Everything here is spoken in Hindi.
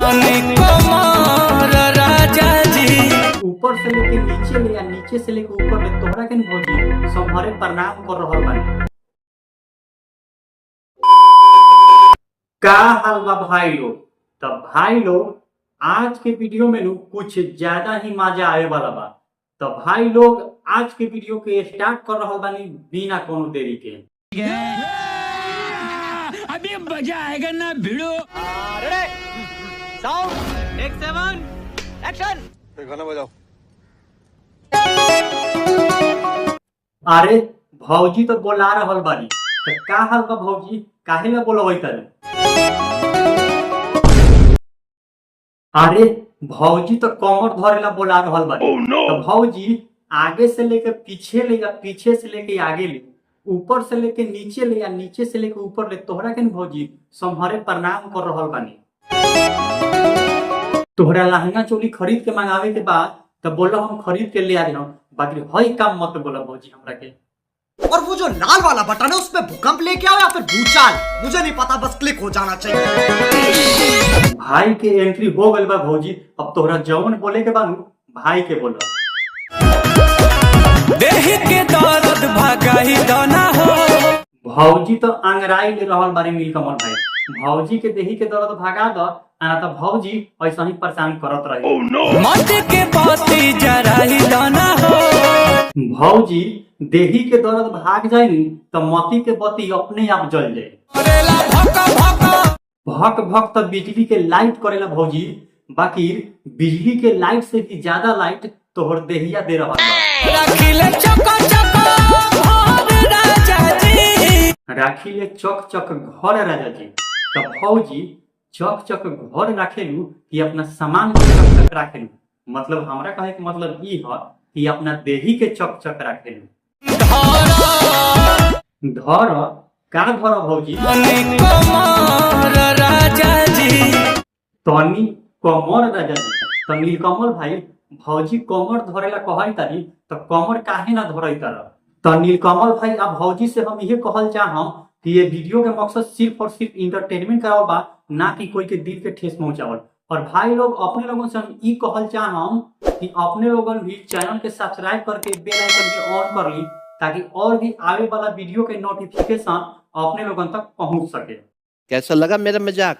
ऊपर से लेके नीचे ले या नीचे से लेके ऊपर ले तोहरा के भौजी संभरे प्रणाम कर रहल बानी। का हाल बा भाई लोग? तब भाई लोग आज के वीडियो में कुछ ज्यादा ही मजा आए वाला बा। तो भाई लोग आज के वीडियो के स्टार्ट कर रहल बानी बिना कोनो देरी के। अभी मजा आएगा ना भिड़ो। Sound take 7 action. गाना बजाओ। अरे भौजी तो बोला रहल बानी, तो का हाल बा भौजी? काहे ला बोलबै तनी? अरे भौजी तो कमर धरेला बोला रहल बानी। तो भौजी आगे से लेके पीछे ले या पीछे से लेके आगे ले, ऊपर से लेके नीचे ले या नीचे से लेके ऊपर ले तोहरा के भौजी संभरे प्रणाम कर रहल बानी। तोहरा लहंगा चोली खरीद के मंगावे के बाद तो बोला हम खरीद के ले आ रहे हम, बाकी हई काम मत बोला भौजी हमरा के। और वो जो लाल वाला बटन है उस पे भूकंप लेके आओ या फिर भूचाल, मुझे नहीं पता, बस क्लिक हो जाना चाहिए। भाई के एंट्री हो गई बा भौजी, अब तोहरा जौन बोले के बाद भाई के बोला। देहि के दर्द भगाई दोना हो। भौजी तो अंगराई ले रहल बारे नीलकमल भाई। भौजी के देही के दर्द भगा दो, आना तो भौजी ऐसा ही परेशान करत रही। मत के बाती जराई दोना हो। भौजी देही के दर्द भाग जाए तो मती के बत्ती अपने आप जल जाए। भक भक तो बिजली के लाइट करेला भौजी, बाकी बिजली के लाइट से भी ज्यादा लाइट तोहर देहिया दे रहा है। राखिले चक चक घर राजा जी। तो भौजी चक चक घर राखेलू कि अपना सामान के चक चक राखेलू? मतलब हमरा कहे के मतलब ई है कि अपना देही के चक चक राखेलू। धर का धर भौजी? तनी कमर राजा जी। तनी कमर राजा जी। तो नीलकमल भाई भौजी कमर धरेला कहई तारी, तो कमर काहे ना धरई तारा? तो नीलकमल भाई अब भौजी से हम ये कहल चाहम कि ये वीडियो के मकसद सिर्फ और सिर्फ इंटरटेनमेंट करावल बा, ना कि कोई के दिल के ठेस पहुंचावल। और भाई लोग अपने लोगों से हम ई कहल चाहम कि अपने लोगन भी चैनल के सब्सक्राइब करके बेल आइकन के ऑन कर ली, ताकि और भी आवे वाला वीडियो के नोटिफिकेशन अपने लोगन तक पहुंच सके। कैसा लगा मेरा मजाक?